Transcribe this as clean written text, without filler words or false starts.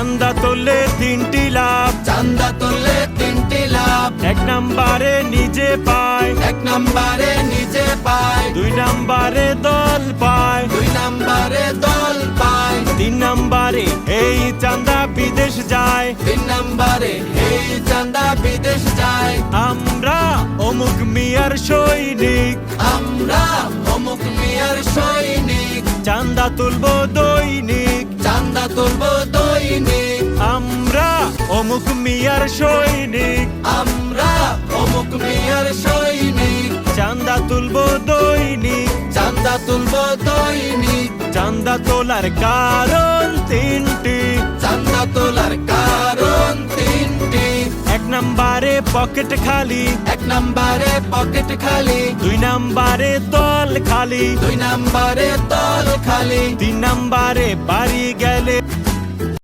চান্দা তুললে তিনটি লাভ, চান্দা তুললে তিনটি লাভ। এক নম্বরে নিজে পায়, এক নম্বরে নিজে পায়, দুই নম্বরে দল পায়, দুই নম্বরে দল পায়, তিন নম্বরে এই চান্দা বিদেশ যায়। তিন নম্বরে এই চান্দা বিদেশ যায়। আমরা অমুক মিয়ার সৈনিক, আমরা অমুক মিয়ার সৈনিক, চান্দা তুলবো দৈনিক। চান্দা তুলবো দৈনিক। আমরা অমুক মিয়ার সৈনিক, আমরা অমুক মিয়ার সৈনিক, চান্দা তুলবো দৈনিক। চান্দা তুলবো দৈনিক। চান্দা তোলার কারণ তিনটি, চান্দা তোলার কারণ তিনটি। এক নম্বরে পকেট খালি, এক নম্বরে পকেট খালি, দুই নম্বরে দল খালি, দুই নম্বরে দল খালি, তিন নম্বরে বাড়ি গেলে